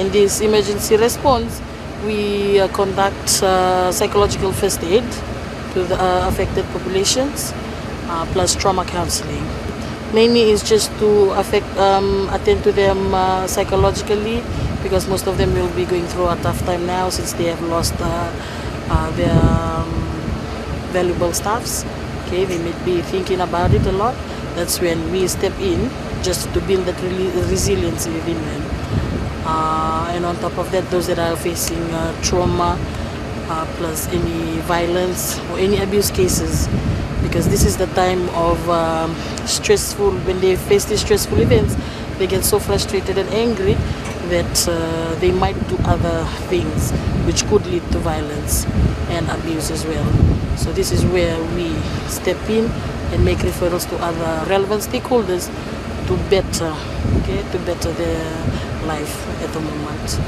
In this emergency response, we conduct psychological first aid to the affected populations, plus trauma counseling. Mainly is just to attend to them psychologically, because most of them will be going through a tough time now since they have lost their valuable staffs. Okay, they may be thinking about it a lot. That's when we step in, just to build that resilience within them. And on top of that, those that are facing trauma, plus any violence or any abuse cases, because this is the time of stressful, when they face these stressful events, they get so frustrated and angry that they might do other things which could lead to violence and abuse as well. So this is where we step in and make referrals to other relevant stakeholders to better their life at the moment.